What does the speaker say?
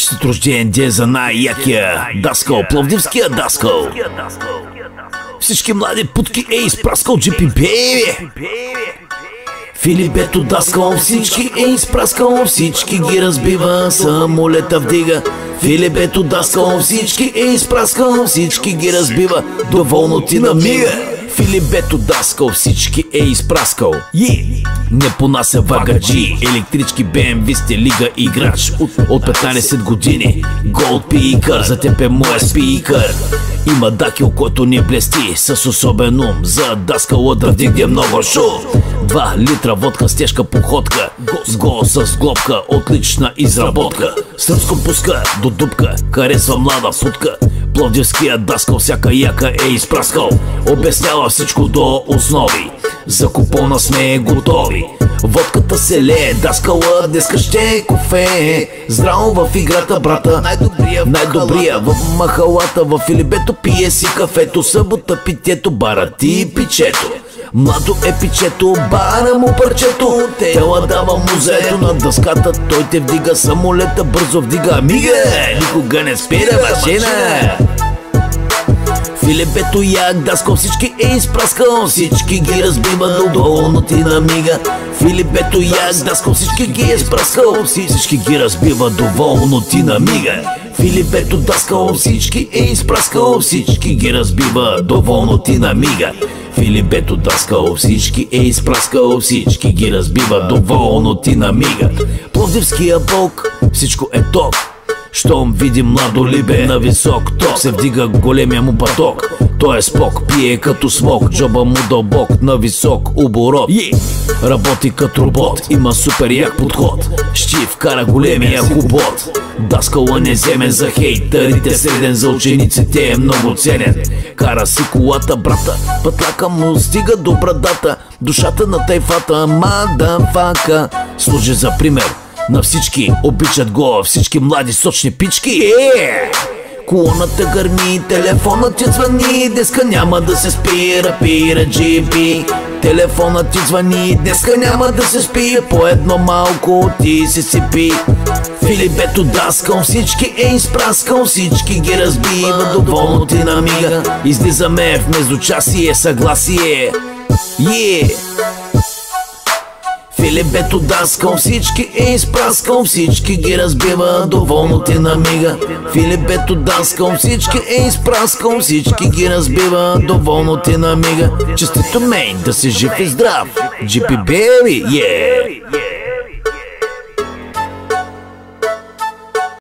Честит рожден ден за най-якия даскал, пловдивския даскал. Всички млади путки изпраскал GP Baby. Филип ето даскал, всички изпраскал, всички ги разбива, самолета вдига. Филип ето даскал, всички изпраскал, всички ги разбива, доволно ти намига. Филип ето даскал, всички изпраскал. Не понася вагаджи, електрички BMW сте лига играч от 15 години. Голд пикър, за теб е моя спикър. Има дакил, който ни блести с особен ум, за даскала да вдигне много шум. 2 литра водка с тежка походка, с гол с глобка, отлична изработка. Сръбско пуска до дупка, харесва млада путка. Пловдивския даскал всяка яка изпраскал, обяснява всичко до основи. За купона сме готови, водката се лее, даскала днеска ще е кофе. Здраво в играта, брата, най-добрия в махалата. В Филибето пие си кафето, събота питието, бара ти пичето. Младо е пичето, бара му парчето, тела дава музето. На дъската той те вдига, самолета бързо вдига. Мига, никога не спира машина. Филипето як даскал, всички изпраскал, всички ги разбива, доволно ти намига. Филипето як даскал, всички ги изпраскал, всички ги разбива, доволно ти намига. Филипето даскал, всички изпраскал, всички ги разбива, доволно ти намига. Филипето даскал, всички изпраскал, всички ги разбива, доволно ти намига. Пловдивския полк, всичко е ток. Щом види младо либе на висок ток, се вдига големия му паток. Той е спок, пие като смок, джоба му дълбок, на висок оборот. Работи като робот, има супер як подход, ще вкара големия хубот. Даскала не вземе за хейтърите, среден за учениците е много ценен. Кара си колата, брата, пътляка му стига до брадата. Душата на тайфата, мадафака, служи за пример на всички, обичат го всички млади сочни пички. Колоната гърми, телефонът ти звъни, днеска няма да се спи, рапира GP. Телефонът ти звъни, днеска няма да се спи, по едно малко ти си сипи. Филипето даскал, всички изпраскал, всички ги разбива, доволно ти намига. Излизаме в междучасие, съгласие. Филипето даскал, всички изпраскал, всички ги разбива, доволно ти намига. Филипето даскал, всички изпраскал, всички ги разбива, доволно ти намига. Честито мейн, да си жив и здрав, GP Baby,